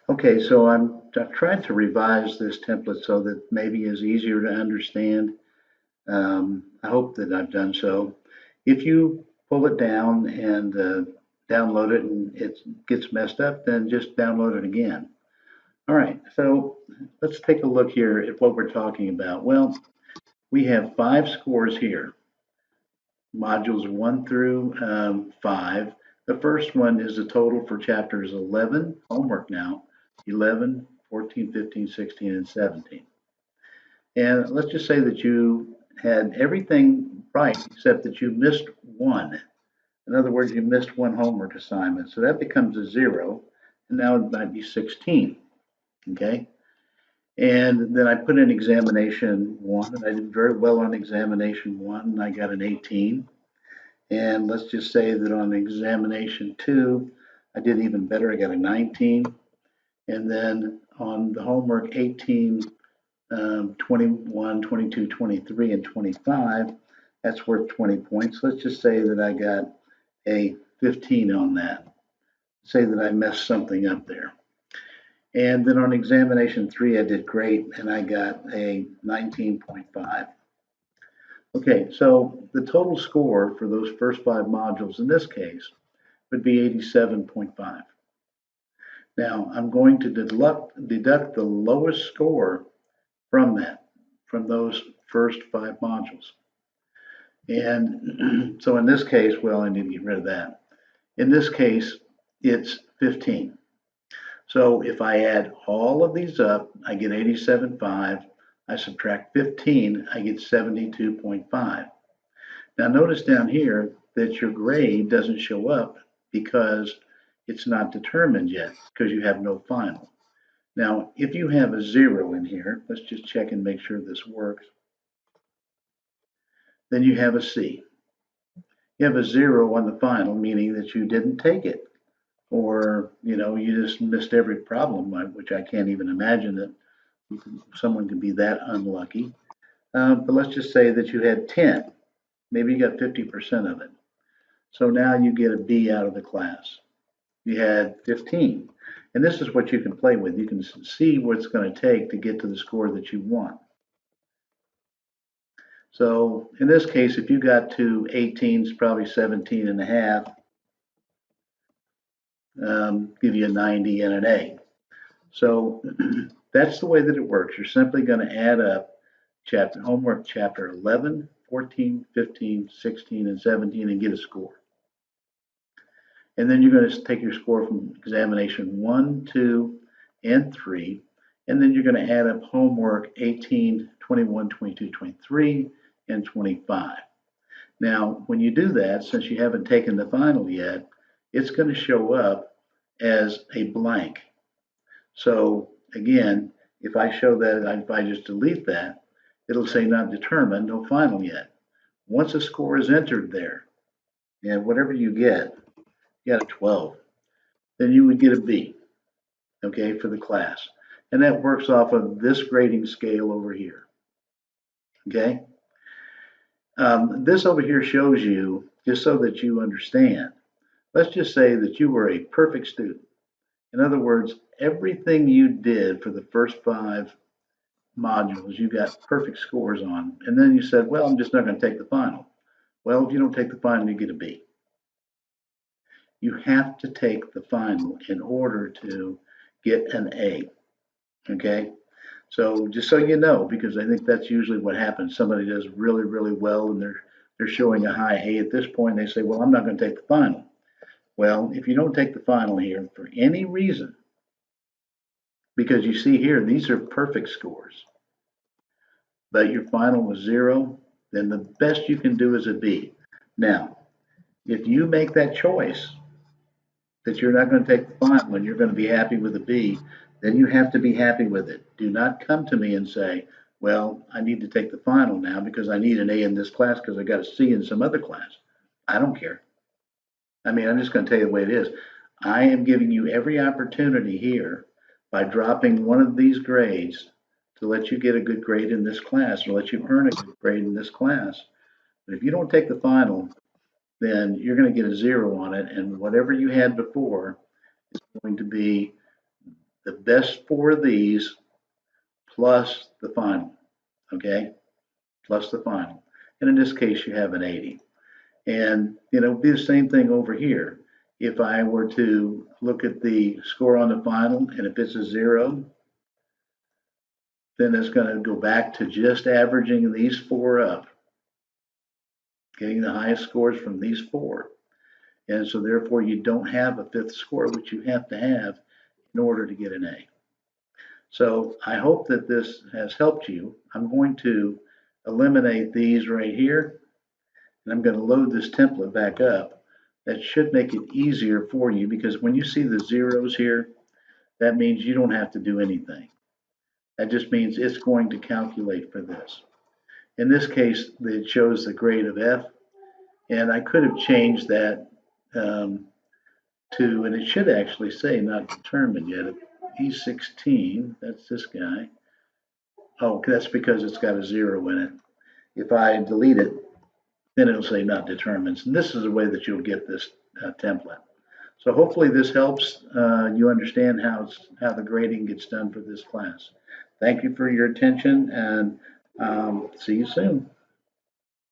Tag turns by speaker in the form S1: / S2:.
S1: Okay, so I've tried to revise this template so that maybe is easier to understand. I hope that I've done so. If you pull it down and download it and it gets messed up, then just download it again. All right, so let's take a look here at what we're talking about. Well, we have 5 scores here, modules 1 through 5. The first one is the total for chapters 11, homework now, 11, 14, 15, 16, and 17. And let's just say that you had everything right except that you missed one. In other words, you missed one homework assignment. So that becomes a 0, and now it might be 16. Okay. And then I put in examination 1, and I did very well on examination 1, and I got an 18. And let's just say that on examination 2, I did even better. I got a 19. And then on the homework 18, 21, 22, 23, and 25, that's worth 20 points. Let's just say that I got a 15 on that. Say that I messed something up there. And then on examination 3, I did great, and I got a 19.5. Okay, so the total score for those first 5 modules in this case would be 87.5. Now, I'm going to deduct the lowest score from that, from those first 5 modules. And so in this case, well, I need to get rid of that. In this case, it's 15. So if I add all of these up, I get 87.5. I subtract 15, I get 72.5. Now notice down here that your grade doesn't show up because it's not determined yet, because you have no final. Now, if you have a 0 in here, let's just check and make sure this works. Then you have a C. You have a 0 on the final, meaning that you didn't take it, or you just missed every problem, which I can't even imagine that someone could be that unlucky. But let's just say that you had 10. Maybe you got 50% of it. So now you get a B out of the class. You had 15. And this is what you can play with. You can see what it's going to take to get to the score that you want. So in this case, if you got to 18, it's probably 17 and a half. Give you a 90 and an A. So that's the way that it works. You're simply going to add up homework chapter 11, 14, 15, 16, and 17 and get a score. And then you're going to take your score from examination 1, 2, and 3, and then you're going to add up homework 18, 21, 22, 23, and 25. Now, when you do that, since you haven't taken the final yet, it's going to show up as a blank. So again, if I show that, if I just delete that, it'll say not determined, no final yet. Once a score is entered there, and whatever you get, you got a 12, then you would get a B, okay, for the class. And that works off of this grading scale over here, okay? This over here shows you, just so that you understand, let's just say that you were a perfect student. In other words, everything you did for the first 5 modules, you got perfect scores on. And then you said, well, I'm just not going to take the final. Well, if you don't take the final, you get a B. You have to take the final in order to get an A. Okay? So just so you know, because I think that's usually what happens. Somebody does really, really well and they're showing a high A at this point. They say, well, I'm not going to take the final. Well, if you don't take the final here for any reason, because you see here, these are perfect scores, but your final was 0, then the best you can do is a B. Now, if you make that choice that you're not going to take the final and you're going to be happy with a B, then you have to be happy with it. Do not come to me and say, well, I need to take the final now because I need an A in this class because I got a C in some other class. I don't care. I mean, I'm just going to tell you the way it is. I am giving you every opportunity here by dropping one of these grades to let you get a good grade in this class or let you earn a good grade in this class. But if you don't take the final, then you're going to get a 0 on it, and whatever you had before is going to be the best 4 of these plus the final, okay? Plus the final. And in this case, you have an 80. And it'll be the same thing over here. If I were to look at the score on the final, and if it's a 0, then it's going to go back to just averaging these 4 up, getting the highest scores from these 4. And so therefore you don't have a 5th score, which you have to have in order to get an A. So I hope that this has helped you. I'm going to eliminate these right here, and I'm going to load this template back up. That should make it easier for you, because when you see the zeros here, that means you don't have to do anything. That just means it's going to calculate for this. In this case, it shows the grade of F, and I could have changed that to, and it should actually say not determined yet. E16, that's this guy. Oh, that's because it's got a 0 in it. If I delete it, then it'll say not determined. And this is a way that you'll get this template. So hopefully this helps you understand how the grading gets done for this class. Thank you for your attention, and see you soon.